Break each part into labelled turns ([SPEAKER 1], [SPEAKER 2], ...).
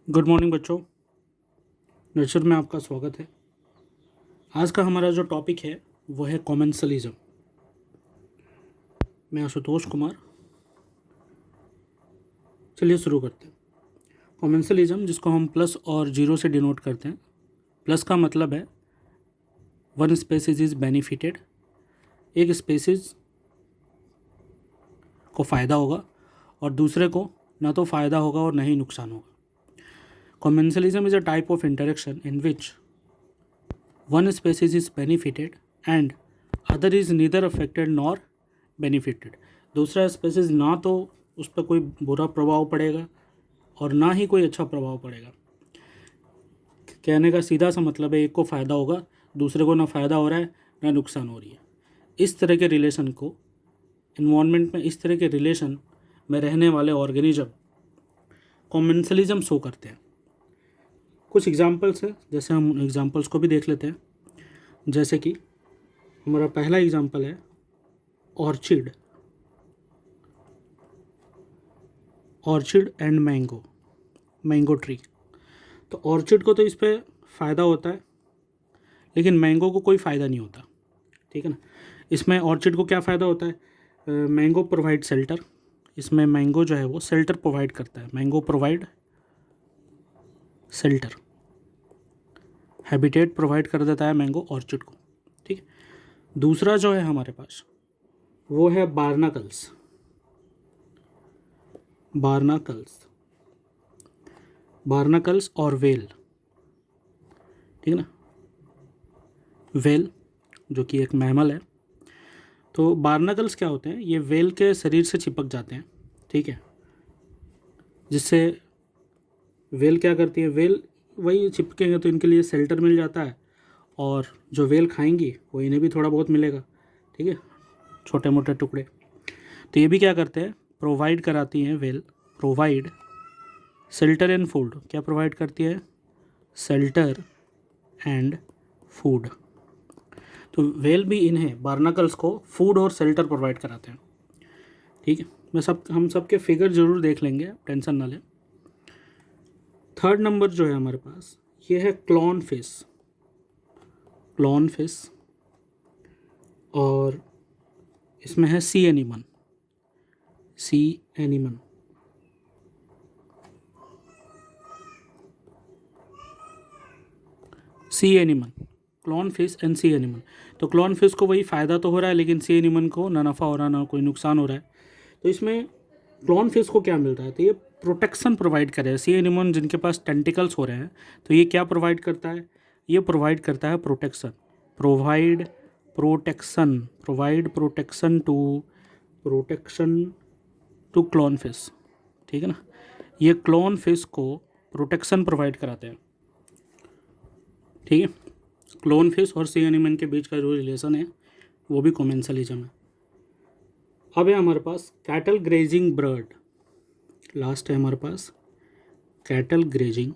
[SPEAKER 1] Good morning बच्चों। Nature में आपका स्वागत है। आज का हमारा जो टॉपिक है वो है कॉमेंसलिज्म। मैं आशुतोष कुमार। चलिए शुरू करते हैं। कॉमेंसलिज्म, जिसको हम प्लस और जीरो से डिनोट करते हैं। प्लस का मतलब है वन स्पेसीज इज़ बेनिफिटेड, एक स्पेसीज को फ़ायदा होगा और दूसरे को ना तो फ़ायदा होगा और ना ही नुकसान होगा। Commensalism is a type of interaction in which one species is benefited and other is neither affected nor benefited। दूसरा स्पेसीज ना तो उस पर कोई बुरा प्रभाव पड़ेगा और ना ही कोई अच्छा प्रभाव पड़ेगा। कहने का सीधा सा मतलब है एक को फ़ायदा होगा, दूसरे को ना फ़ायदा हो रहा है ना नुकसान हो रही है। इस तरह के रिलेशन को इन्वायरमेंट में, इस तरह के रिलेशन में रहने वाले ऑर्गेनिज्म कॉमेंसलिज्म शो करते हैं। कुछ एग्जांपल्स है, जैसे हम एग्जांपल्स को भी देख लेते हैं। जैसे कि हमारा पहला एग्जांपल है ऑर्चिड एंड मैंगो ट्री। तो ऑर्चिड को तो इस पर फ़ायदा होता है, लेकिन मैंगो को कोई फ़ायदा नहीं होता। ठीक है ना। इसमें ऑर्चिड को क्या फ़ायदा होता है? Mango provide shelter. इसमें मैंगो जो है वो शेल्टर प्रोवाइड करता है। Mango provide shelter, habitat provide कर देता है मैंगो ऑर्चिड को। ठीक है। दूसरा जो है हमारे पास वो है बार्नाकल्स। बार्नाकल्स और वेल। ठीक है ना। वेल जो कि एक मैमल है। तो बार्नाकल्स क्या होते हैं? ये वेल के शरीर से चिपक जाते हैं। ठीक है। जिससे वेल क्या करती है, वेल वही चिपकेंगे तो इनके लिए शेल्टर मिल जाता है, और जो वेल खाएंगी वो इन्हें भी थोड़ा बहुत मिलेगा। ठीक है, छोटे मोटे टुकड़े। तो ये भी क्या करते हैं, प्रोवाइड कराती हैं well, provide shelter and food. क्या प्रोवाइड करती है? Shelter and food. तो वेल भी इन्हें, बार्नाकल्स को, फूड और शेल्टर प्रोवाइड कराते हैं। ठीक है। हम सब के फिगर ज़रूर देख लेंगे, टेंशन ना लें। थर्ड नंबर जो है हमारे पास ये है क्लॉन फिश। और इसमें है sea anemone. Clown fish and sea anemone. तो क्लॉन फिश को वही फ़ायदा तो हो रहा है, लेकिन सी एनिमन को ना नफ़ा हो रहा ना कोई नुकसान हो रहा है। तो इसमें क्लॉन फिश को क्या मिल रहा है? तो ये प्रोटेक्शन प्रोवाइड कर रहा है। सी एनिमन जिनके पास टेंटिकल्स हो रहे हैं, तो ये क्या प्रोवाइड करता है? ये प्रोवाइड करता है protection. Protection to clown fish. ठीक है ना। ये क्लॉन फिश को प्रोटेक्शन प्रोवाइड कराते हैं। ठीक है। क्लोन फिश और सी एनिमन के बीच का जो रिलेशन है वो भी कॉमेंसलिज्म है। अब है हमारे पास कैटल ग्रेजिंग बर्ड। लास्ट है हमारे पास कैटल ग्रेजिंग,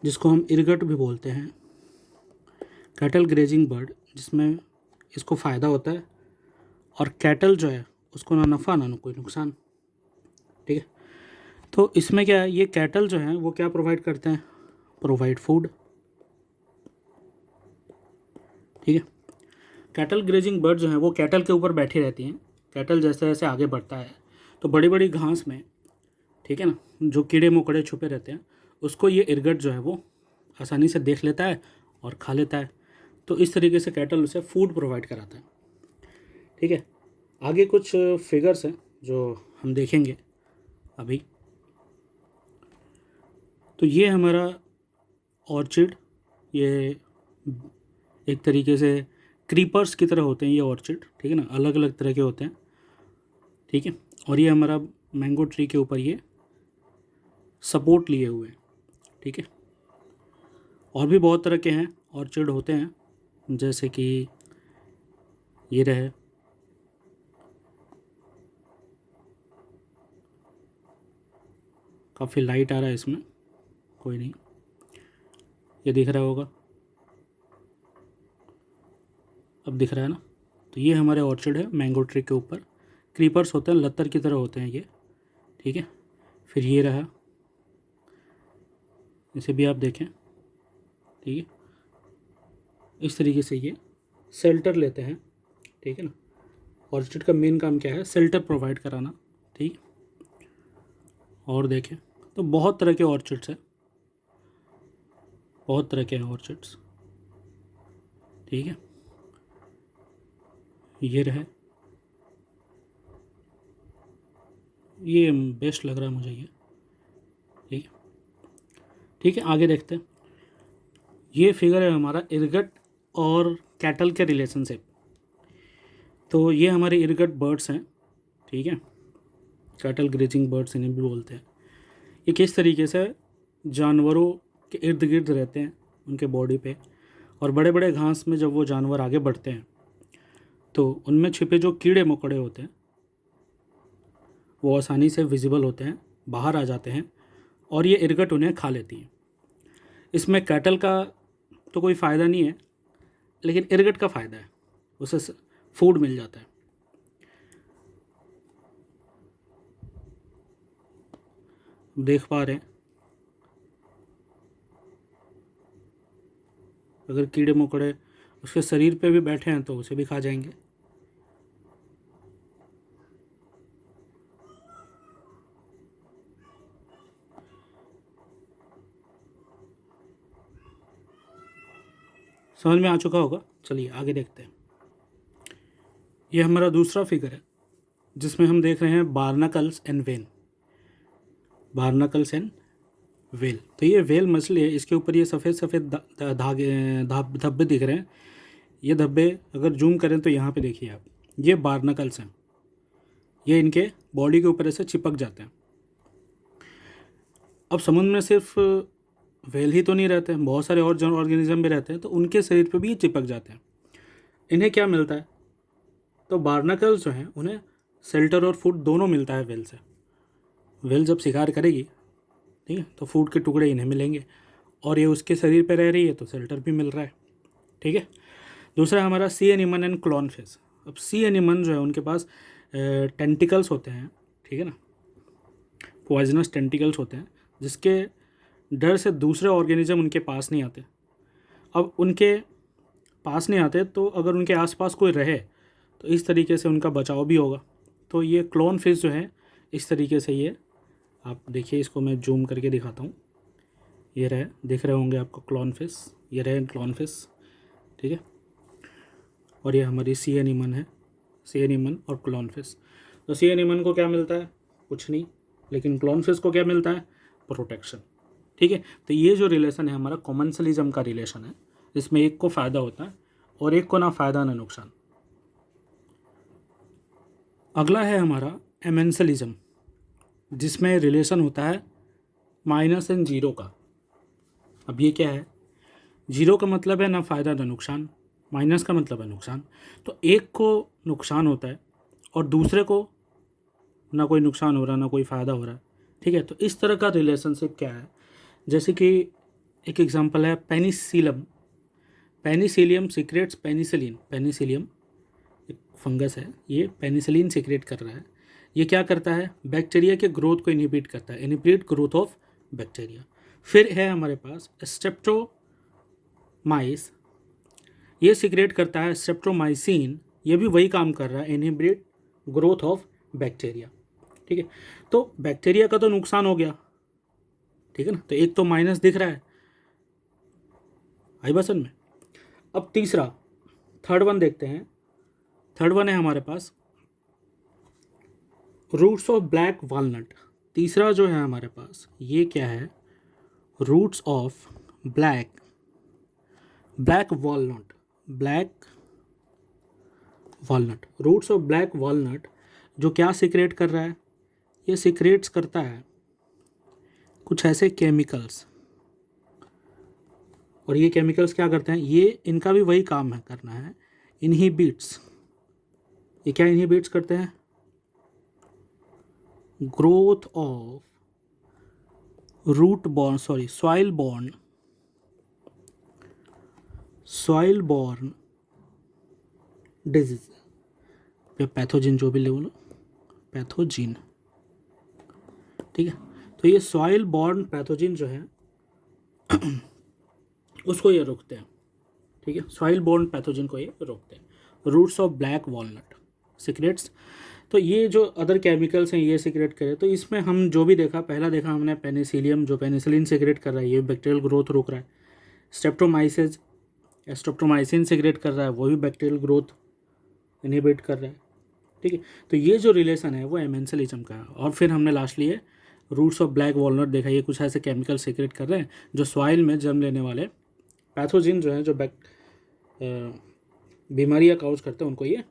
[SPEAKER 1] जिसको हम इरगट भी बोलते हैं। कैटल ग्रेजिंग बर्ड, जिसमें इसको फ़ायदा होता है, और कैटल जो है उसको ना नफ़ा ना कोई नुकसान। ठीक है। तो इसमें क्या है, ये कैटल जो हैं वो क्या प्रोवाइड करते हैं? Provide food. ठीक है। कैटल ग्रेजिंग बर्ड जो है वो कैटल के ऊपर बैठी रहती हैं। कैटल जैसे जैसे आगे बढ़ता है तो बड़ी बड़ी घास में, ठीक है ना, जो कीड़े मकोड़े छुपे रहते हैं उसको ये इरगट जो है वो आसानी से देख लेता है और खा लेता है। तो इस तरीके से कैटल उसे फूड प्रोवाइड कराता है। ठीक है। आगे कुछ फिगर्स हैं जो हम देखेंगे अभी। तो ये हमारा ऑर्चिड, ये एक तरीके से क्रीपर्स की तरह होते हैं ये ऑर्चिड। ठीक है ना, अलग अलग तरह के होते हैं। ठीक है। और ये हमारा मैंगो ट्री के ऊपर ये सपोर्ट लिए हुए हैं। ठीक है। और भी बहुत तरह के हैं ऑर्चिड होते हैं, जैसे कि ये रहे, काफ़ी लाइट आ रहा है इसमें, कोई नहीं, ये दिख रहा होगा, अब दिख रहा है ना। तो ये हमारे ऑर्चिड है मैंगो ट्री के ऊपर, क्रीपर्स होते हैं, लत्तर की तरह होते हैं ये, ठीक है। फिर ये रहा, इसे भी आप देखें, ठीक है। इस तरीके से ये शेल्टर लेते हैं, ठीक है ना। ऑर्चिड का मेन काम क्या है, शेल्टर प्रोवाइड कराना, ठीक। और देखें तो बहुत तरह के ऑर्चिड्स हैं, बहुत तरह के हैं ऑर्चिड्स, ठीक है। ये रहे, ये बेस्ट लग रहा है मुझे ये, ठीक है। ठीक है, आगे देखते हैं। ये फिगर है हमारा इरगट और कैटल के रिलेशनशिप। तो ये हमारे इरगट बर्ड्स हैं, ठीक है, कैटल ग्रेजिंग बर्ड्स इन्हें भी बोलते हैं। ये किस तरीके से जानवरों के इर्द गिर्द रहते हैं, उनके बॉडी पे, और बड़े बड़े घास में जब वो जानवर आगे बढ़ते हैं तो उनमें छिपे जो कीड़े मकोड़े होते हैं वो आसानी से विजिबल होते हैं, बाहर आ जाते हैं, और ये इरगट उन्हें खा लेती हैं। इसमें कैटल का तो कोई फ़ायदा नहीं है, लेकिन इरगट का फ़ायदा है, उसे फूड मिल जाता है। देख पा रहे हैं, अगर कीड़े मकोड़े उसके शरीर पे भी बैठे हैं तो उसे भी खा जाएंगे। समझ में आ चुका होगा, चलिए आगे देखते हैं। ये हमारा दूसरा फिगर है जिसमें हम देख रहे हैं बार्नाकल्स एंड वेल, बार्नाकल्स एंड वेल। तो ये वेल मछली है, इसके ऊपर ये सफ़ेद सफ़ेद धागे धब्बे दिख रहे हैं। ये धब्बे अगर जूम करें तो यहाँ पे देखिए आप, ये बार्नाकल्स हैं, ये इनके बॉडी के ऊपर ऐसे चिपक जाते हैं। अब समुद्र में सिर्फ वेल ही तो नहीं रहते हैं, बहुत सारे और ऑर्गेनिज्म भी रहते हैं, तो उनके शरीर पे भी ये चिपक जाते हैं। इन्हें क्या मिलता है, तो बार्नाकल्स जो हैं उन्हें शेल्टर और फूड दोनों मिलता है वेल से। वेल जब शिकार करेगी, ठीक है, तो फूड के टुकड़े इन्हें मिलेंगे, और ये उसके शरीर पे रह रही है तो शेल्टर भी मिल रहा है, ठीक है। दूसरा हमारा सी एनिमन एंड क्लॉन फिश। अब सी एनिमन जो है उनके पास टेंटिकल्स होते हैं, ठीक है ना, पॉइजनस टेंटिकल्स होते हैं, जिसके डर से दूसरे ऑर्गेनिज्म उनके पास नहीं आते। अब उनके पास नहीं आते तो अगर उनके आसपास कोई रहे तो इस तरीके से उनका बचाव भी होगा। तो ये क्लोन फिश जो है इस तरीके से, ये आप देखिए, इसको मैं जूम करके दिखाता हूँ, ये रहे, दिख रहे होंगे आपको क्लोन फिश, ये रहे क्लोन फिश, ठीक है। और ये हमारी सी एनिमन है, सी एनिमन और क्लोन फिश। तो सी एनिमन को क्या मिलता है, कुछ नहीं, लेकिन क्लोन फिश को क्या मिलता है, प्रोटेक्शन, ठीक है। तो ये जो रिलेशन है हमारा कॉमर्शियलिज्म का रिलेशन है, इसमें एक को फ़ायदा होता है और एक को ना फ़ायदा ना नुकसान। अगला है हमारा एमेंशलिज्म, जिसमें रिलेशन होता है माइनस एंड जीरो का। अब ये क्या है, जीरो का मतलब है ना फ़ायदा ना नुकसान, माइनस का मतलब है नुकसान। तो एक को नुकसान होता है और दूसरे को ना कोई नुकसान हो रहा ना कोई फ़ायदा हो रहा है, ठीक है। तो इस तरह का रिलेशनशिप क्या है, जैसे कि एक एग्जांपल है penicillium, Penicillium secrets penicillin, Penicillium एक फंगस है, ये पेनिसिलिन सीक्रेट कर रहा है। ये क्या करता है, बैक्टीरिया के ग्रोथ को इनहिबिट करता है, इनहिबिट ग्रोथ ऑफ बैक्टीरिया। फिर है हमारे पास स्ट्रेप्टोमाइस, ये सीक्रेट करता है स्ट्रेप्टोमाइसिन, ये भी वही काम कर रहा है, इनहिबिट ग्रोथ ऑफ बैक्टीरिया, ठीक है। तो बैक्टीरिया का तो नुकसान हो गया, ठीक है ना, तो एक तो माइनस दिख रहा है, आई बसन में। अब तीसरा, थर्ड वन देखते हैं। थर्ड वन है हमारे पास रूट्स ऑफ ब्लैक वॉलनट। तीसरा जो है हमारे पास, ये क्या है, roots of black walnut, black walnut, roots of black walnut जो क्या सीक्रेट कर रहा है, ये सीक्रेट्स करता है कुछ ऐसे केमिकल्स, और ये केमिकल्स क्या करते हैं, ये इनका भी वही काम है, करना है, इनहिबिट्स। ये क्या इनहिबिट्स करते हैं, growth of root borne soil borne disease या पैथोजन, जो भी ले बोलो, पैथोजिन, ठीक है। तो ये सॉइल बॉर्न पैथोजिन जो है उसको ये रोकते हैं, ठीक है। सॉइल बॉर्न पैथोजिन को ये रोकते हैं। Roots of black walnut secretes, तो ये जो अदर केमिकल्स हैं ये सिक्रेट करे, तो इसमें हम जो भी देखा, पहला देखा हमने पेनिसिलियम, जो पेनिसिलिन सिक्रेट कर रहा है, ये बैक्टीरियल ग्रोथ रोक रहा है। स्ट्रेप्टोमाइसिस स्ट्रेप्टोमाइसिन सिक्रेट कर रहा है, वो भी बैक्टीरियल ग्रोथ इनहिबिट कर रहा है, ठीक है। तो ये जो रिलेशन है वो एमेंसिलिज्म का है। और फिर हमने लास्टली ये रूट्स ऑफ ब्लैक वॉलनट देखा, ये कुछ ऐसे केमिकल सिक्रेट कर रहे हैं जो सॉइल में जन्म लेने वाले पैथोजिन जो हैं, जो बीमारियाँ काउज करते हैं, उनको ये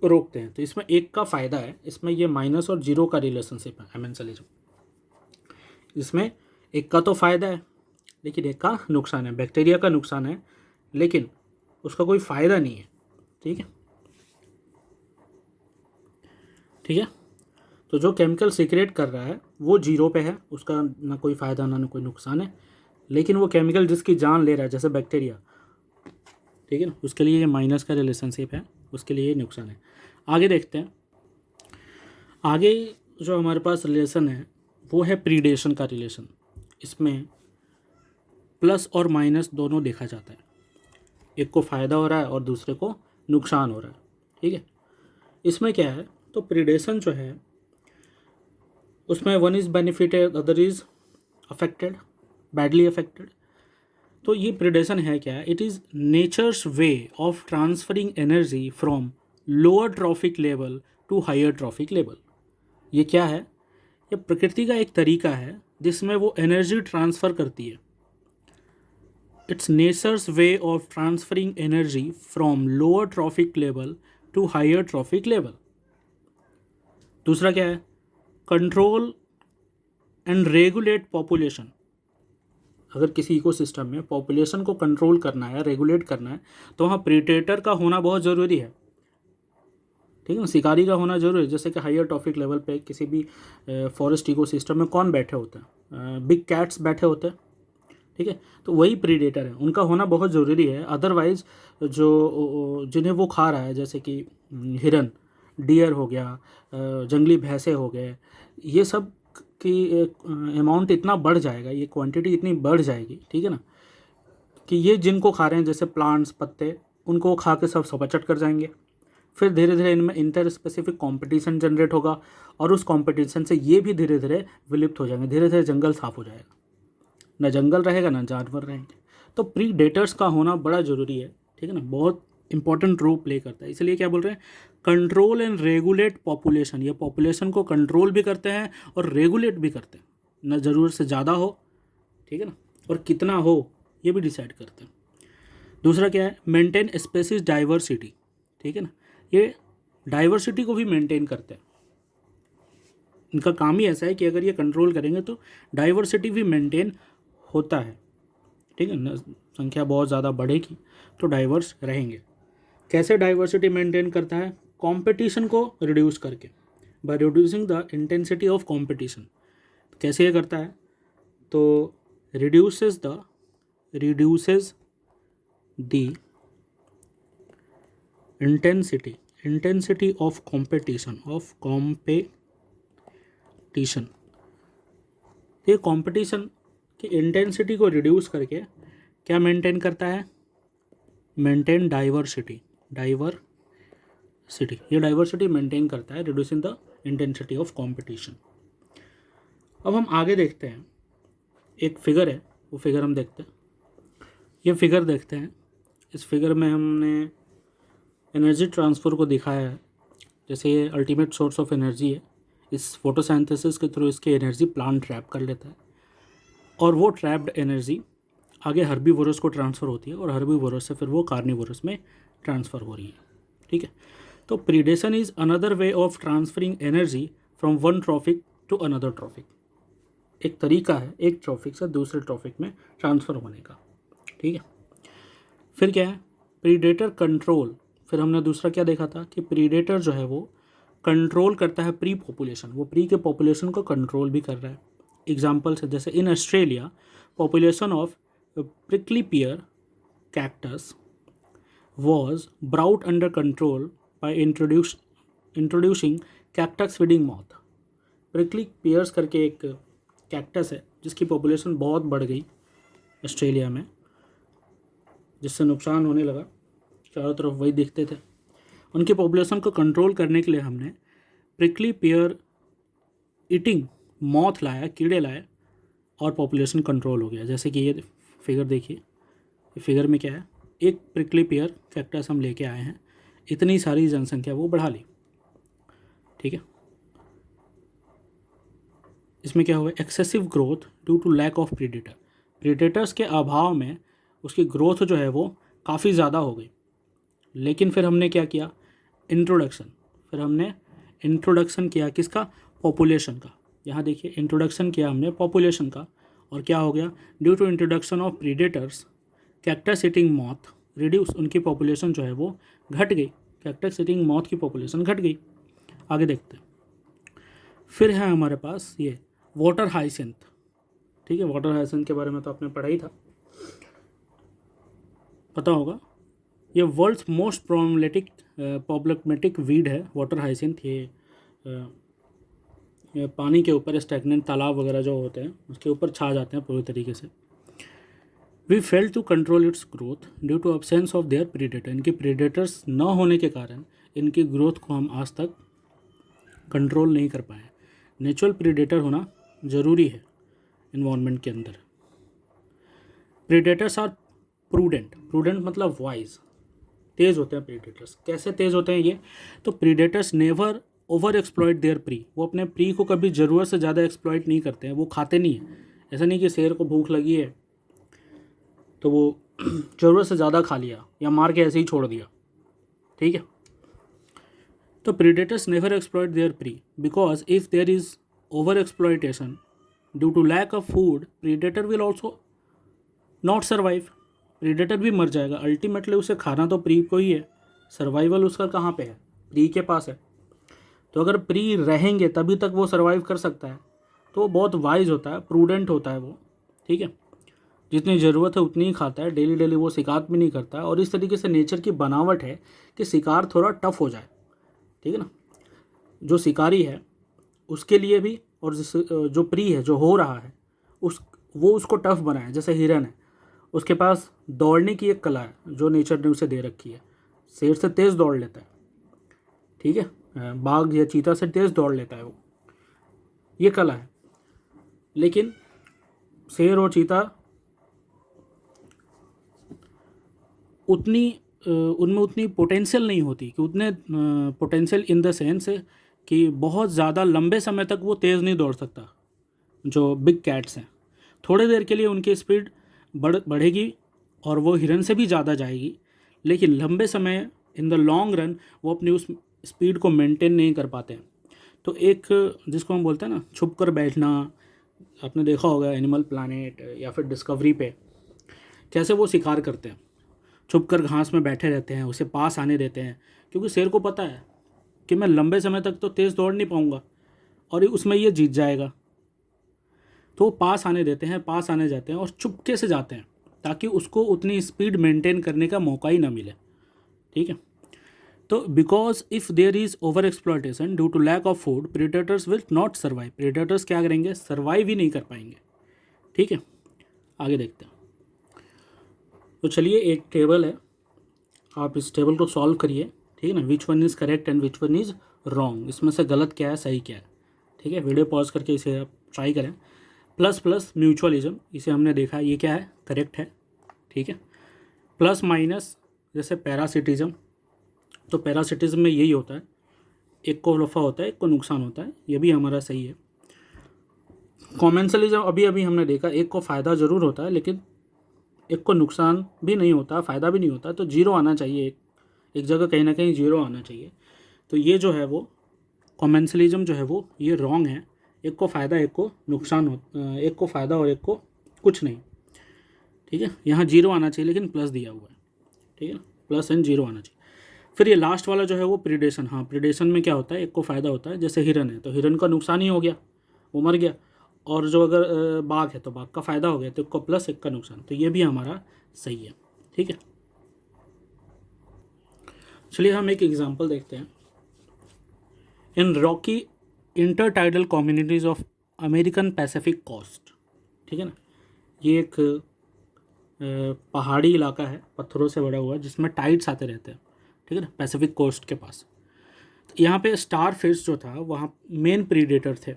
[SPEAKER 1] रोकते हैं। तो इसमें एक का फ़ायदा है, इसमें ये माइनस और जीरो का रिलेशनशिप है एमेंसिलिज्म। इसमें एक का तो फ़ायदा है लेकिन एक का नुकसान है, बैक्टीरिया का नुकसान है लेकिन उसका कोई फ़ायदा नहीं है, ठीक है, ठीक है। तो जो केमिकल सीक्रेट कर रहा है वो जीरो पे है, उसका ना कोई फ़ायदा ना कोई नुकसान है, लेकिन वो केमिकल जिसकी जान ले रहा है जैसे बैक्टीरिया, ठीक है ना, उसके लिए ये माइनस का रिलेशनशिप है, उसके लिए ये नुकसान है। आगे देखते हैं, आगे जो हमारे पास रिलेशन है वो है प्रीडेशन का रिलेशन। इसमें प्लस और माइनस दोनों देखा जाता है, एक को फ़ायदा हो रहा है और दूसरे को नुकसान हो रहा है, ठीक है। इसमें क्या है, तो प्रीडेशन जो है उसमें one is benefited, other is affected, badly affected. तो ये प्रीडेशन है क्या, it is nature's way of transferring energy from lower trophic level to higher trophic level. ये क्या है, ये प्रकृति का एक तरीका है जिसमें वो एनर्जी ट्रांसफ़र करती है। It's nature's way of transferring energy from lower trophic level to higher trophic level. दूसरा क्या है, कंट्रोल एंड रेगुलेट पॉपुलेशन। अगर किसी इकोसिस्टम में पॉपुलेशन को कंट्रोल करना है, रेगुलेट करना है, तो वहाँ प्रीडेटर का होना बहुत ज़रूरी है, ठीक है ना, शिकारी का होना जरूरी है। जैसे कि हायर ट्रॉफिक लेवल पे किसी भी फॉरेस्ट इकोसिस्टम में कौन बैठे होते हैं, बिग कैट्स बैठे होते हैं, ठीक है। तो वही प्रीडेटर है, उनका होना बहुत ज़रूरी है। अदरवाइज जो जिन्हें वो खा रहा है, जैसे कि हिरन, डियर हो गया, जंगली भैंसे हो गए, ये सब की अमाउंट इतना बढ़ जाएगा, ये क्वांटिटी इतनी बढ़ जाएगी, ठीक है ना, कि ये जिनको खा रहे हैं जैसे प्लांट्स, पत्ते, उनको खा के सब सपाचट कर जाएंगे। फिर धीरे धीरे इनमें इंटर स्पेसिफिक कंपटीशन जनरेट होगा और उस कंपटीशन से ये भी धीरे धीरे विलुप्त हो जाएंगे, धीरे धीरे जंगल साफ हो जाएगा, ना जंगल रहेगा ना जानवर रहेंगे। तो प्रीडेटर्स का होना बड़ा ज़रूरी है, ठीक है ना, बहुत इंपॉर्टेंट रोल प्ले करता है। इसलिए क्या बोल रहे हैं, कंट्रोल एंड रेगुलेट पॉपुलेशन। ये पॉपुलेशन को कंट्रोल भी करते हैं और रेगुलेट भी करते हैं, ना ज़रूरत से ज़्यादा हो, ठीक है ना, और कितना हो ये भी डिसाइड करते हैं। दूसरा क्या है, मेंटेन स्पेसीज डाइवर्सिटी, ठीक है ना, ये डाइवर्सिटी को भी मेंटेन करते हैं। इनका काम ही ऐसा है कि अगर ये कंट्रोल करेंगे तो डाइवर्सिटी भी मेंटेन होता है, ठीक है ना, संख्या बहुत ज़्यादा बढ़ेगी तो डाइवर्स रहेंगे। कैसे डाइवर्सिटी मेंटेन करता है, कंपटीशन को रिड्यूस करके, by reducing the intensity of competition. कैसे ये करता है, तो reduces the intensity of competition ये कंपटीशन की इंटेंसिटी को रिड्यूस करके क्या मेंटेन करता है, मेंटेन डाइवर्सिटी। ये डाइवर्सिटी मेंटेन करता है, reducing the intensity of competition. अब हम आगे देखते हैं, एक फिगर है, वो फिगर हम देखते हैं। ये फिगर देखते हैं, इस फिगर में हमने एनर्जी ट्रांसफ़र को दिखाया है। जैसे ये अल्टीमेट सोर्स ऑफ एनर्जी है, इस फोटोसिंथेसिस के थ्रू इसकी एनर्जी प्लांट ट्रैप कर लेता है और वो ट्रैप्ड एनर्जी आगे हर्बीवोरस को ट्रांसफ़र होती है और हर्बीवोरस से फिर वो कार्निवोरस में ट्रांसफ़र हो रही है, ठीक है। तो predation is another way of transferring energy from one trophic to another trophic. एक तरीका है एक ट्रॉफिक से दूसरे ट्रॉफिक में ट्रांसफ़र होने का, ठीक है। फिर क्या है, प्रीडेटर कंट्रोल। फिर हमने दूसरा क्या देखा था कि प्रीडेटर जो है वो कंट्रोल करता है प्री पॉपुलेशन, वो प्री के पॉपुलेशन को कंट्रोल भी कर रहा है। एग्जाम्पल्स है, जैसे in Australia population of prickly pear cactus was brought under control by introducing cactus feeding moth. Prickly pears करके एक कैक्टस है जिसकी पॉपुलेशन बहुत बढ़ गई ऑस्ट्रेलिया में, जिससे नुकसान होने लगा, चारों तरफ वही दिखते थे। उनकी पॉपुलेशन को कंट्रोल करने के लिए हमने प्रिकली पियर ईटिंग मॉथ लाया, कीड़े लाए, और पॉपुलेशन कंट्रोल हो गया। जैसे कि ये फिगर देखिए, ये फिगर में क्या है, एक प्रिकली पियर कैक्टस हम लेके आए हैं, इतनी सारी जनसंख्या वो बढ़ा ली। ठीक है, इसमें क्या हुआ, excessive growth due to lack of predator. Predators के अभाव में उसकी ग्रोथ जो है वो काफ़ी ज़्यादा हो गई। लेकिन फिर हमने क्या किया, इंट्रोडक्शन किया किसका, पॉपुलेशन का। यहाँ देखिए इंट्रोडक्शन किया हमने पॉपुलेशन का, और क्या हो गया, due to introduction of predators cactus eating moth reduce, उनकी पॉपुलेशन जो है वो घट गई, कैक्टस ईटिंग मॉथ की पॉपुलेशन घट गई। आगे देखते हैं। फिर है हमारे पास ये वाटर हाइसिंथ। ठीक है, वाटर हाइसिंथ के बारे में तो आपने पढ़ा ही था, पता होगा। ये वर्ल्ड्स मोस्ट प्रॉब्लमेटिक वीड है वाटर हाइसिंथ। ये पानी के ऊपर स्टैग्नेंट तालाब वगैरह जो होते हैं उसके ऊपर छा जाते हैं पूरी तरीके से। We fail to control its growth due to absence of their predator. इनके प्रीडेटर्स न होने के कारण इनकी ग्रोथ को हम आज तक कंट्रोल नहीं कर पाए। नेचुरल प्रीडेटर होना ज़रूरी है इन्वायरमेंट के अंदर। प्रीडेटर्स आर प्रूडेंट मतलब वाइज, तेज़ होते हैं प्रीडेटर्स। कैसे तेज़ होते हैं ये, तो predators never over exploit their prey. वो अपने प्री को कभी ज़रूरत से ज़्यादा एक्सप्लॉइट नहीं करते हैं, वो खाते नहीं हैं। ऐसा नहीं कि शेर को भूख लगी है तो वो ज़रूरत से ज़्यादा खा लिया या मार के ऐसे ही छोड़ दिया। ठीक है, तो predators never exploit their prey because if there is over exploitation due to lack of food, predator will also not survive. Predator भी मर जाएगा। अल्टीमेटली उसे खाना तो प्री को ही है, सर्वाइवल उसका कहाँ पे है, प्री के पास है। तो अगर प्री रहेंगे तभी तक वो सर्वाइव कर सकता है। तो वो बहुत वाइज होता है, प्रूडेंट होता है वो। ठीक है, जितनी ज़रूरत है उतनी ही खाता है, डेली डेली वो शिकार भी नहीं करता है। और इस तरीके से नेचर की बनावट है कि शिकार थोड़ा टफ हो जाए। ठीक है ना, जो शिकारी है उसके लिए भी, और जो प्री है जो हो रहा है वो उसको टफ बनाए। जैसे हिरन है, उसके पास दौड़ने की एक कला है जो नेचर ने उसे दे रखी है। शेर से तेज़ दौड़ लेता है, ठीक है, बाघ या चीता से तेज़ दौड़ लेता है वो, ये कला है। लेकिन शेर और चीता उनमें उतनी पोटेंशियल नहीं होती कि उतने पोटेंशियल इन द सेंस कि बहुत ज़्यादा लंबे समय तक वो तेज़ नहीं दौड़ सकता। जो बिग कैट्स हैं, थोड़ी देर के लिए उनकी स्पीड बढ़ेगी और वो हिरन से भी ज़्यादा जाएगी, लेकिन लंबे समय इन द लॉन्ग रन वो अपनी उस स्पीड को मेंटेन नहीं कर पाते हैं। तो एक जिसको हम बोलते हैं ना छुप कर बैठना, आपने देखा होगा एनिमल प्लानेट या फिर डिस्कवरी पे, कैसे वो शिकार करते हैं, छुप कर घास में बैठे रहते हैं, उसे पास आने देते हैं, क्योंकि शेर को पता है कि मैं लंबे समय तक तो तेज़ दौड़ नहीं पाऊँगा और उसमें ये जीत जाएगा। तो वो पास आने देते हैं, पास आने जाते हैं और चुपके से जाते हैं ताकि उसको उतनी स्पीड मेंटेन करने का मौका ही ना मिले। ठीक है, तो because if there is over exploitation due to lack of food, predators will not survive. Predators क्या करेंगे, सर्वाइव ही नहीं कर पाएंगे। ठीक है, आगे देखते हैं। तो चलिए, एक टेबल है, आप इस टेबल को सॉल्व करिए। ठीक है ना, which one is correct and which one is wrong, इसमें से गलत क्या है सही क्या है। ठीक है, वीडियो पॉज करके इसे आप ट्राई करें। प्लस प्लस म्यूचुअलिज्म, इसे हमने देखा है, ये क्या है, करेक्ट है। ठीक है, प्लस माइनस जैसे पैरासिटिज्म, तो पैरासिटिज्म में यही होता है, एक को नफ़ा होता है एक को नुकसान होता है, ये भी हमारा सही है। कॉमेंसलिज्म अभी अभी हमने देखा, एक को फ़ायदा ज़रूर होता है लेकिन एक को नुकसान भी नहीं होता, फ़ायदा भी नहीं होता, तो जीरो आना चाहिए, एक जगह कहीं ना कहीं जीरो आना चाहिए। तो ये जो है वो कॉमेंसलिज्म जो है वो ये रॉन्ग है, एक को फ़ायदा एक को नुकसान हो, एक को फ़ायदा और एक को कुछ नहीं। ठीक है, यहाँ जीरो आना चाहिए लेकिन प्लस दिया हुआ है। ठीक है, प्लस एंड जीरो आना चाहिए। फिर ये लास्ट वाला जो है वो प्रीडेशन। हाँ, प्रीडेशन में क्या होता है, एक को फ़ायदा होता है, जैसे हिरन है तो हिरन का नुकसान ही हो गया, वो मर गया। और जो अगर बाघ है तो बाघ का फ़ायदा हो गया, तो एक को प्लस एक का नुकसान, तो ये भी हमारा सही है। ठीक है, चलिए हम एक एग्जांपल देखते हैं। In rocky intertidal communities of American Pacific coast. ठीक है ना, ये एक पहाड़ी इलाका है, पत्थरों से बड़ा हुआ है, जिसमें टाइड्स आते रहते हैं। ठीक है ना, पैसिफिक कोस्ट के पास। तो यहाँ पे स्टार फिश जो था वहाँ मेन प्रीडेटर थे।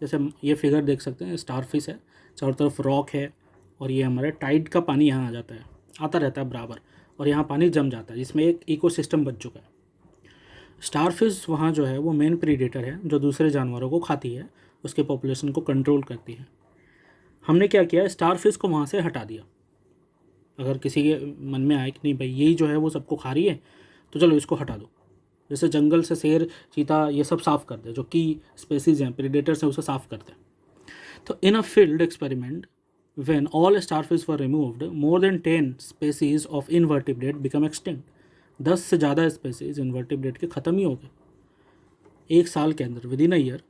[SPEAKER 1] जैसे ये फिगर देख सकते हैं, स्टार फिश है, चारों तरफ रॉक है, और ये हमारे टाइड का पानी यहाँ आ जाता है, आता रहता है बराबर, और यहाँ पानी जम जाता है, जिसमें एक इकोसिस्टम बन चुका है। स्टारफिश वहाँ जो है वो मेन प्रीडेटर है, जो दूसरे जानवरों को खाती है, उसके पॉपुलेशन को कंट्रोल करती है। हमने क्या किया, स्टारफिश को वहाँ से हटा दिया। अगर किसी के मन में आए कि नहीं भाई यही जो है वो सबको खा रही है, तो चलो इसको हटा दो। जैसे जंगल से शेर, चीता, ये सब साफ़ कर दे, जो की स्पेसीज हैं, प्रीडेटर्स हैं, उसे साफ़ कर दे। तो in a field experiment when all starfish were removed, more than 10 species of invertebrate become extinct। 10 से ज़्यादा स्पेसीज इन्वर्टिब्रेट के ख़त्म ही हो गए एक साल के अंदर, with in a year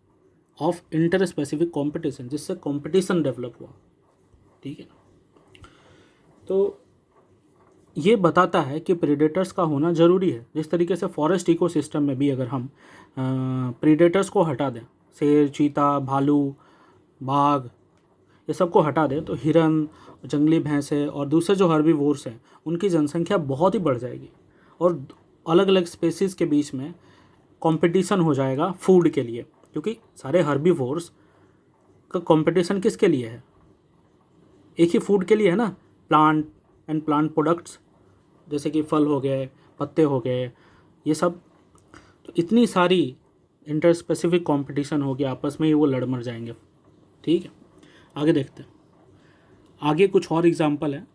[SPEAKER 1] of inter specific competition, जिससे कॉम्पिटिशन डेवलप हुआ। ठीक है ना, तो ये बताता है कि प्रीडेटर्स का होना ज़रूरी है। जिस तरीके से फॉरेस्ट इकोसिस्टम में भी अगर हम प्रीडेटर्स को हटा दें, शेर, चीता, भालू, बाघ, ये सबको हटा दें, तो हिरन, जंगली भैंसें और दूसरे जो हर्बीवोर्स हैं उनकी जनसंख्या बहुत ही बढ़ जाएगी, और अलग अलग स्पेसीज़ के बीच में कंपटीशन हो जाएगा फूड के लिए। क्योंकि सारे हर्बीवोर्स का कंपटीशन किसके लिए है, एक ही फूड के लिए है ना, प्लांट एंड प्लांट प्रोडक्ट्स, जैसे कि फल हो गए, पत्ते हो गए, ये सब। तो इतनी सारी इंटर स्पेसिफिक कॉम्पिटिशन होगी, आपस में ही वो लड़ मर जाएंगे। ठीक है, आगे देखते हैं। आगे कुछ और एग्जाम्पल है,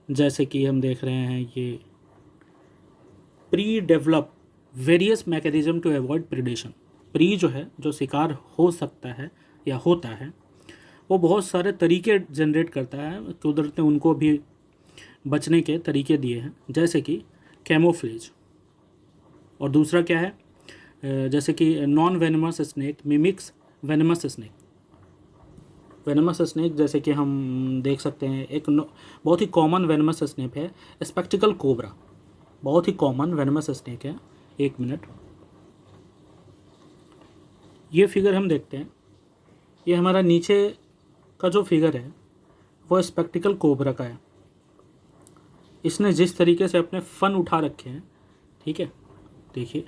[SPEAKER 1] जैसे कि हम देख रहे हैं ये prey develop various mechanism to avoid predation. Prey जो है, जो शिकार हो सकता है या होता है, वो बहुत सारे तरीके जनरेट करता है। कुदरत ने उनको भी बचने के तरीके दिए हैं, जैसे कि कैमोफ्लेज, और दूसरा क्या है, जैसे कि non venomous snake mimics venomous snake. Venomous snake जैसे कि हम देख सकते हैं, एक बहुत ही कॉमन वेनमस स्नेक है स्पेक्टिकल कोबरा, बहुत ही कॉमन वेनमस स्नेक है। एक मिनट, ये फिगर हम देखते हैं, ये हमारा नीचे का जो फिगर है वो स्पेक्टिकल कोबरा का है। इसने जिस तरीके से अपने फन उठा रखे हैं, ठीक है, देखिए,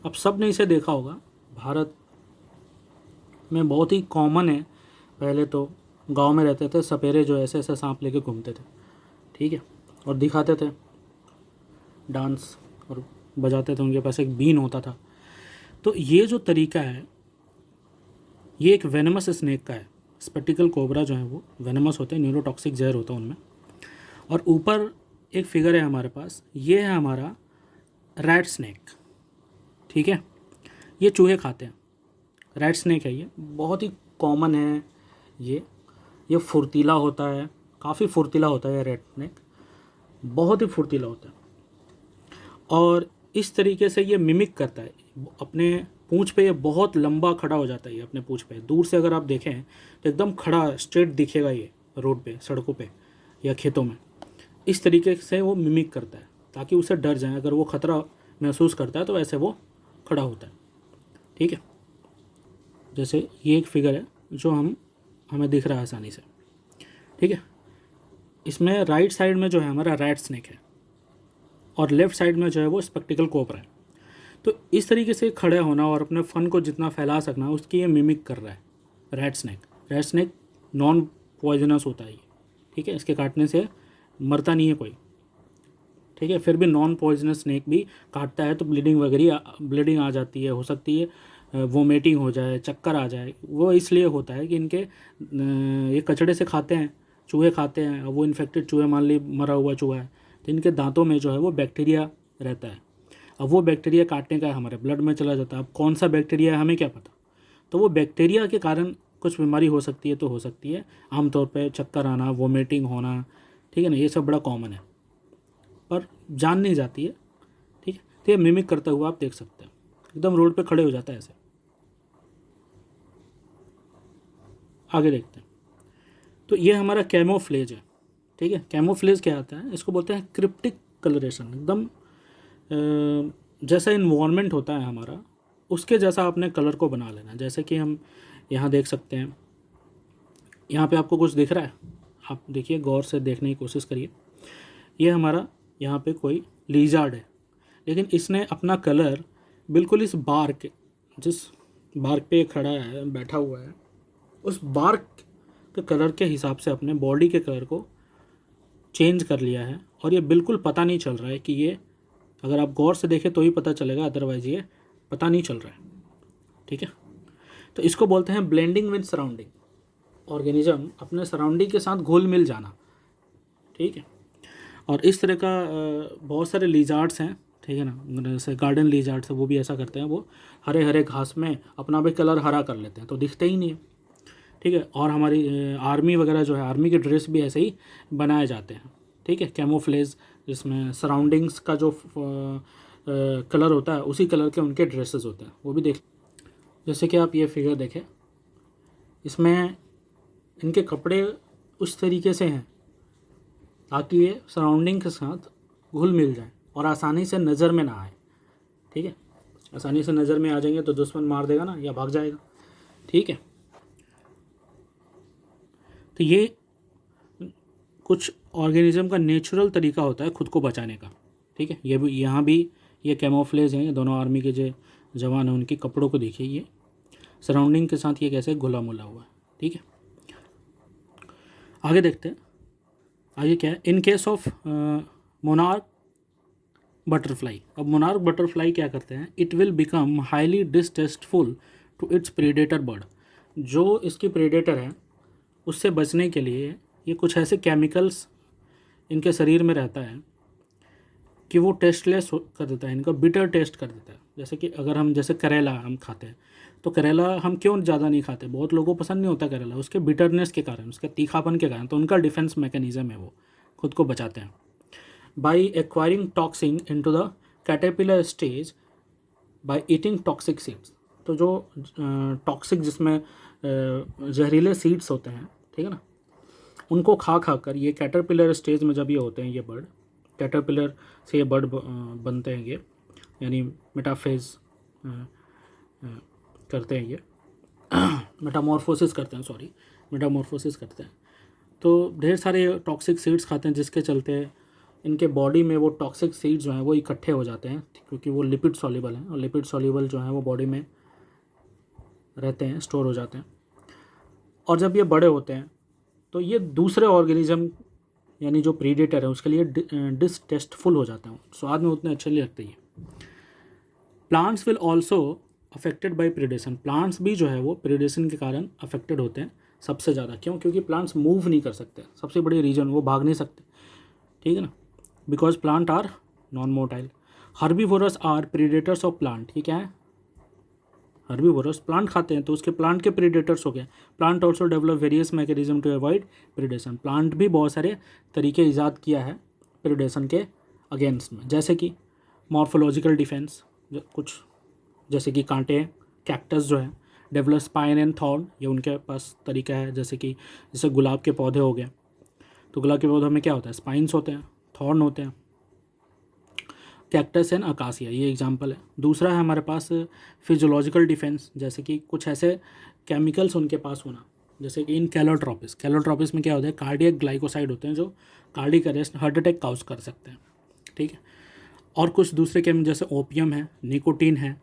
[SPEAKER 1] अब सब ने इसे देखा होगा, भारत में बहुत ही कॉमन है। पहले तो गांव में रहते थे सपेरे, जो ऐसे ऐसे सांप लेके घूमते थे, ठीक है, और दिखाते थे डांस और बजाते थे, उनके पास एक बीन होता था। तो ये जो तरीका है ये एक वेनमस स्नेक का है। स्पेक्टिकल कोबरा जो है वो वेनमस होते हैं, न्यूरोटॉक्सिक जहर होता है उनमें। और ऊपर एक फिगर है हमारे पास, ये है हमारा रैट स्नेक, ठीक है, ये चूहे खाते हैं, रैट स्नेक है, ये बहुत ही कॉमन है। ये फुर्तीला होता है, काफ़ी फुर्तीला होता है रैट स्नेक, बहुत ही फुर्तीला होता है। और इस तरीके से ये मिमिक करता है, अपने पूंछ पे ये बहुत लंबा खड़ा हो जाता है। ये अपने पूंछ पे दूर से अगर आप देखें तो एकदम खड़ा स्ट्रेट दिखेगा ये रोड पे, सड़कों पे या खेतों में। इस तरीके से वो मिमिक करता है ताकि उसे डर जाए, अगर वो ख़तरा महसूस करता है तो ऐसे वो खड़ा होता है। ठीक है, जैसे ये एक फिगर है जो हमें दिख रहा है आसानी से, ठीक है। इसमें राइट साइड में जो है हमारा रैट स्नेक है और लेफ़्ट साइड में जो है वो स्पेक्टिकल कोबरा है। तो इस तरीके से खड़ा होना और अपने फन को जितना फैला सकना, उसकी ये मिमिक कर रहा है rat snake. Rat snake non poisonous होता है ये, ठीक है, इसके काटने से मरता नहीं है कोई, ठीक है। फिर भी नॉन पॉइजनस स्नेक भी काटता है तो ब्लीडिंग आ जाती है, हो सकती है वोमिटिंग हो जाए, चक्कर आ जाए। वो इसलिए होता है कि इनके ये कचड़े से खाते हैं, चूहे खाते हैं, अब वो इन्फेक्टेड चूहे, मान ली मरा हुआ चूहा है, तो इनके दांतों में जो है वो बैक्टीरिया रहता है। अब वो बैक्टीरिया काटने का हमारे ब्लड में चला जाता है। अब कौन सा बैक्टीरिया है हमें क्या पता, तो वो बैक्टीरिया के कारण कुछ बीमारी हो सकती है, तो हो सकती है। आमतौर पे चक्कर आना, वोमिटिंग होना, ठीक है ना, ये सब बड़ा कॉमन है, पर जान नहीं जाती है, ठीक है। तो ये मिमिक करता हुआ आप देख सकते हैं, एकदम रोड पे खड़े हो जाता है ऐसे। आगे देखते हैं, तो ये हमारा कैमोफ्लेज है, ठीक है। कैमोफ्लेज क्या आता है, इसको बोलते हैं क्रिप्टिक कलरेशन। एकदम जैसा इन्वायरमेंट होता है हमारा, उसके जैसा आपने कलर को बना लेना। जैसे कि हम यहाँ देख सकते हैं, यहाँ पे आपको कुछ दिख रहा है, आप देखिए, गौर से देखने की कोशिश करिए। ये हमारा यहाँ पे कोई लीजार्ड है, लेकिन इसने अपना कलर बिल्कुल इस बार्क, जिस बार्क पे खड़ा है, बैठा हुआ है, उस बार्क के कलर के हिसाब से अपने बॉडी के कलर को चेंज कर लिया है। और ये बिल्कुल पता नहीं चल रहा है कि ये, अगर आप गौर से देखें तो ही पता चलेगा, अदरवाइज ये पता नहीं चल रहा है। ठीक है, तो इसको बोलते हैं ब्लेंडिंग विद सराउंडिंग। ऑर्गेनिज्म अपने सराउंडिंग के साथ घुल मिल जाना। ठीक है, और इस तरह का बहुत सारे लीजार्ड्स हैं, ठीक है ना, जैसे गार्डन लीजार्ड्स है, वो भी ऐसा करते हैं, वो हरे हरे घास में अपना भी कलर हरा कर लेते हैं तो दिखते ही नहीं है। ठीक है, और हमारी आर्मी वगैरह जो है, आर्मी के ड्रेस भी ऐसे ही बनाए जाते हैं। ठीक है, कैमोफ्लेज, जिसमें सराउंडिंग्स का जो कलर होता है उसी कलर के उनके ड्रेसेस होते हैं, वो भी देख। जैसे कि आप ये फिगर देखें, इसमें इनके कपड़े उस तरीके से हैं ताकि ये सराउंडिंग के साथ घुल मिल जाए और आसानी से नज़र में ना आए। ठीक है, आसानी से नज़र में आ जाएंगे तो दुश्मन मार देगा ना, या भाग जाएगा। ठीक है, तो ये कुछ ऑर्गेनिज्म का नेचुरल तरीका होता है खुद को बचाने का। ठीक है, ये भी, यहाँ भी ये कैमोफ्लेज हैं, ये दोनों आर्मी के जो जवान हैं उनके कपड़ों को देखिए, ये सराउंडिंग के साथ ये कैसे घुला मुला हुआ है। ठीक है, आगे देखते हैं। आगे क्या है, in case of monarch butterfly. अब मोनार्क बटरफ्लाई क्या करते हैं, it will become highly distasteful to its predator bird. जो इसकी प्रेडेटर है उससे बचने के लिए ये कुछ ऐसे केमिकल्स इनके शरीर में रहता है कि वो टेस्टलेस कर देता है, इनका बिटर टेस्ट कर देता है। जैसे कि अगर हम, जैसे करेला हम खाते हैं, तो करेला हम क्यों ज़्यादा नहीं खाते, बहुत लोगों को पसंद नहीं होता करेला, उसके बिटरनेस के कारण, उसके तीखापन के कारण। तो उनका डिफेंस मैकेनिज्म है, वो खुद को बचाते हैं by acquiring toxin into the caterpillar stage by eating toxic seeds. तो जो टॉक्सिक, जिसमें जहरीले सीड्स होते हैं, ठीक है ना, उनको खा खा कर ये कैटरपिलर स्टेज में जब ये होते हैं, ये बर्ड, कैटरपिलर से ये बर्ड बनते हैं ये, यानी मेटाफेज करते हैं ये मेटामॉर्फोसिस करते हैं, सॉरी, मेटामॉर्फोसिस करते हैं। तो ढेर सारे टॉक्सिक सीड्स खाते हैं, जिसके चलते इनके बॉडी में वो टॉक्सिक सीड्स जो हैं वो इकट्ठे हो जाते हैं, क्योंकि वो लिपिड सॉल्युबल हैं, और लिपिड सॉल्युबल जो हैं वो बॉडी में रहते हैं, स्टोर हो जाते हैं। और जब ये बड़े होते हैं तो ये दूसरे ऑर्गेनिज्म, यानी जो प्रीडेटर है, उसके लिए डिसटेस्टफुल हो जाते हैं, स्वाद में उतने अच्छे नहीं लगते ये। Plants will also affected by predation. Plants भी जो है वो प्रीडेशन के कारण अफेक्टेड होते हैं सबसे ज़्यादा। क्यों? क्योंकि प्लांट्स मूव नहीं कर सकते, सबसे बड़ी रीजन, वो भाग नहीं सकते। ठीक है ना, because plant are non motile. Herbivores are predators of plant. ये क्या है? हर्बीवोरस प्लांट खाते हैं, तो उसके प्लांट के प्रीडेटर्स हो गए। Plant also develop various mechanism to avoid predation. Plant भी बहुत सारे तरीके ईजाद किया है प्रीडेशन के अगेंस्ट में, जैसे कि मॉर्फोलॉजिकल डिफेंस, कुछ जैसे कि कांटे, कैक्टस जो है, डेवलप स्पाइन एंड थॉर्न, ये उनके पास तरीका है। जैसे गुलाब के पौधे हो गए, तो गुलाब के पौधों में क्या होता है? स्पाइन्स होते हैं, थॉर्न होते हैं। कैक्टस एंड अकासिया, ये एग्जांपल है। दूसरा है हमारे पास फिजियोलॉजिकल डिफेंस, जैसे कि कुछ ऐसे केमिकल्स उनके पास होना, जैसे कि इन कैलोट्रोपिस। कैलोट्रोपिस में क्या होता है? कार्डियक ग्लाइकोसाइड होते हैं जो cardiac arrest, heart attack cause कर सकते हैं। ठीक है, और कुछ दूसरे केमिकल जैसे ओपियम है, निकोटीन है,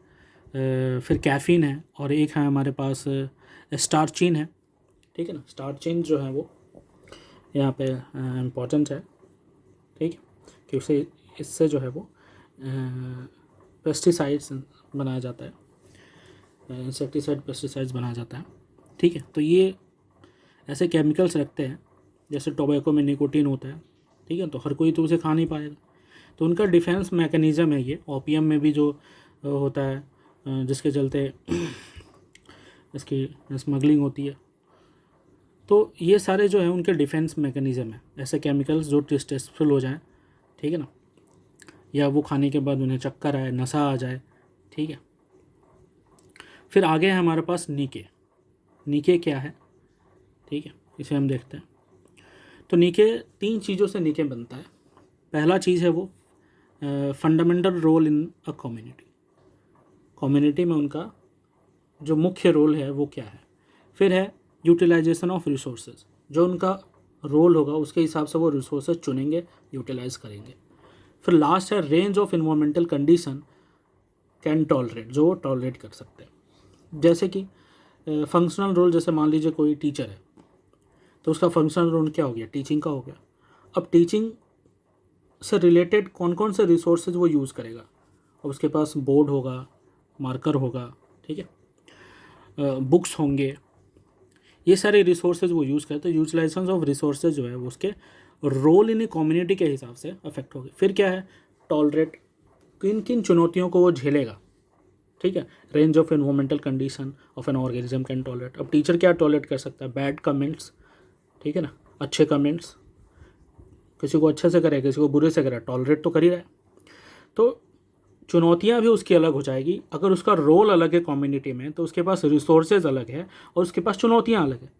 [SPEAKER 1] फिर कैफीन है, और एक है हमारे पास स्टार्चिन है। ठीक है ना, स्टार्चिन जो है वो यहाँ पे इम्पॉर्टेंट है। ठीक है, कि उसे, इससे जो है वो पेस्टिसाइड्स बनाया जाता है, इंसेक्टिसाइड पेस्टिसाइड्स बनाया जाता है। ठीक है, तो ये ऐसे केमिकल्स रखते हैं, जैसे टोबैको में निकोटीन होता है। ठीक है, तो हर कोई तो उसे खा नहीं पाएगा, तो उनका डिफेंस मैकेनिज़्म है ये। ओपियम में भी जो होता है, जिसके चलते इसकी स्मगलिंग होती है। तो ये सारे जो है उनके डिफेंस मैकेनिज़्म है, ऐसे केमिकल्स जो डिस्टेस्टफुल हो जाएं। ठीक है ना, या वो खाने के बाद उन्हें चक्कर आए, नशा आ जाए। ठीक है, फिर आगे है हमारे पास नीके। नीके क्या है? ठीक है, इसे हम देखते हैं। तो नीके, 3 चीज़ों से नीके बनता है। पहला चीज़ है वो fundamental role in a community. Community में उनका जो मुख्य रोल है वो क्या है। फिर है यूटिलाइजेशन ऑफ रिसोर्सेज, जो उनका रोल होगा उसके हिसाब से वो रिसोर्सेज चुनेंगे, यूटिलाइज करेंगे। फिर लास्ट है range of environmental condition can tolerate, जो टॉलरेट कर सकते हैं। जैसे कि फंक्शनल रोल, जैसे मान लीजिए कोई टीचर है तो उसका फंक्शनल रोल क्या हो गया, टीचिंग का हो गया। अब टीचिंग से रिलेटेड कौन कौन से रिसोर्सेज वो यूज़ करेगा, अब उसके पास बोर्ड होगा, मार्कर होगा, ठीक है, बुक्स होंगे, ये सारे रिसोर्सेज वो यूज़ करते हैं। यूटिलाइजेशन ऑफ रिसोर्सेज जो है वो उसके रोल इन कम्युनिटी के हिसाब से अफेक्ट होगी। फिर क्या है टॉलरेट, किन किन चुनौतियों को वो झेलेगा, ठीक है। Range of environmental condition of an organism can tolerate, अब टीचर क्या टॉलरेट कर सकता है, बैड कमेंट्स, ठीक है ना, अच्छे कमेंट्स, किसी को अच्छे से करे किसी को बुरे से करे, टॉलरेट तो कर ही रहा है। तो चुनौतियाँ भी उसकी अलग हो जाएगी। अगर उसका रोल अलग है कम्युनिटी में तो उसके पास रिसोर्सेज अलग है और उसके पास चुनौतियाँ अलग है।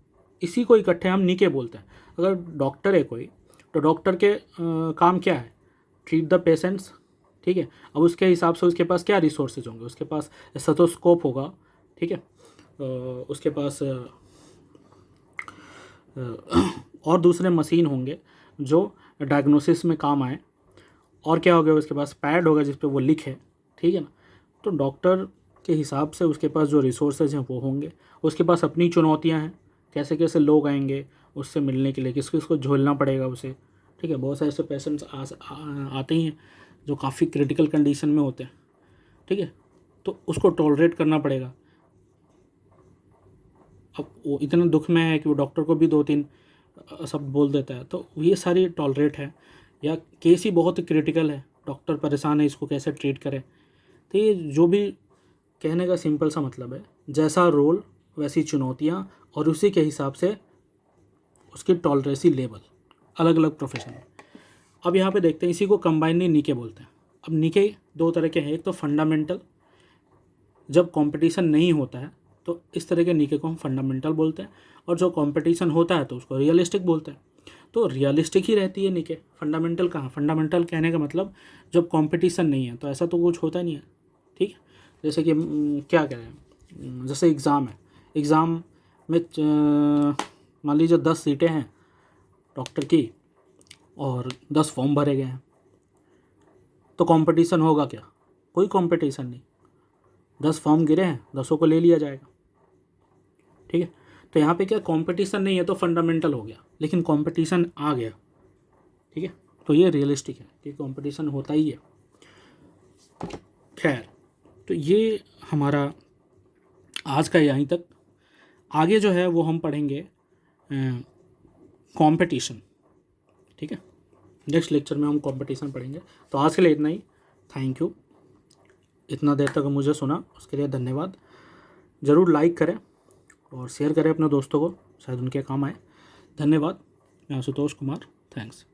[SPEAKER 1] इसी को इकट्ठे हम निके बोलते हैं। अगर डॉक्टर है कोई तो डॉक्टर के काम क्या है, ट्रीट द पेशेंट्स, ठीक है। अब उसके हिसाब से उसके पास क्या रिसोर्सेज होंगे, उसके पास स्टेथोस्कोप होगा, ठीक है, उसके पास और दूसरे मशीन होंगे जो डायग्नोसिस में काम आए, और क्या हो गया उसके पास पैड होगा जिस पे वो लिखे, ठीक है ना। तो डॉक्टर के हिसाब से उसके पास जो रिसोर्सेज हैं वो होंगे। उसके पास अपनी चुनौतियां हैं, कैसे कैसे लोग आएंगे उससे मिलने के लिए, किस किस को झेलना पड़ेगा उसे, ठीक है। बहुत सारे ऐसे पेशेंट्स आते ही हैं जो काफ़ी क्रिटिकल कंडीशन में होते हैं, ठीक है, तो उसको टॉलरेट करना पड़ेगा। अब वो इतना दुख में है कि वो डॉक्टर को भी 2-3 शब्द बोल देता है, तो ये सारी टॉलरेट है। या केस ही बहुत क्रिटिकल है, डॉक्टर परेशान है, इसको कैसे ट्रीट करें। तो ये जो भी कहने का सिंपल सा मतलब है, जैसा रोल वैसी चुनौतियाँ और उसी के हिसाब से उसकी टॉलरेंसी लेवल अलग अलग प्रोफेशन है। अब यहाँ पे देखते हैं, इसी को कंबाइनली निके बोलते हैं। अब निके 2 तरह के हैं, एक तो फंडामेंटल, जब कंपटीशन नहीं होता है तो इस तरह के निके को हम फंडामेंटल बोलते हैं, और जो कंपटीशन होता है तो उसको रियलिस्टिक बोलते हैं। तो रियलिस्टिक ही रहती है निके, फंडामेंटल कहाँ। फंडामेंटल कहने का मतलब जब कंपटीशन नहीं है तो ऐसा तो कुछ होता नहीं है, ठीक है। जैसे कि क्या कह रहे हैं, जैसे एग्ज़ाम है, एग्ज़ाम में मान लीजिए 10 सीटें हैं डॉक्टर की और 10 फॉर्म भरे गए हैं, तो कंपटीशन होगा क्या, कोई कंपटीशन नहीं। 10 फॉर्म गिरे हैं, 10 को ले लिया जाएगा, ठीक है। तो यहाँ पे क्या कंपटीशन नहीं है तो फंडामेंटल हो गया, लेकिन कंपटीशन आ गया, ठीक है, तो ये रियलिस्टिक है कि कंपटीशन होता ही है। खैर, तो ये हमारा आज का यहीं तक। आगे जो है वो हम पढ़ेंगे कंपटीशन, ठीक है। नेक्स्ट लेक्चर में हम कंपटीशन पढ़ेंगे। तो आज के लिए इतना ही। थैंक यू, इतना देर तक मुझे सुना उसके लिए धन्यवाद। ज़रूर लाइक करें और शेयर करें अपने दोस्तों को, शायद उनके काम आए। धन्यवाद। मैं आशुतोष कुमार, थैंक्स।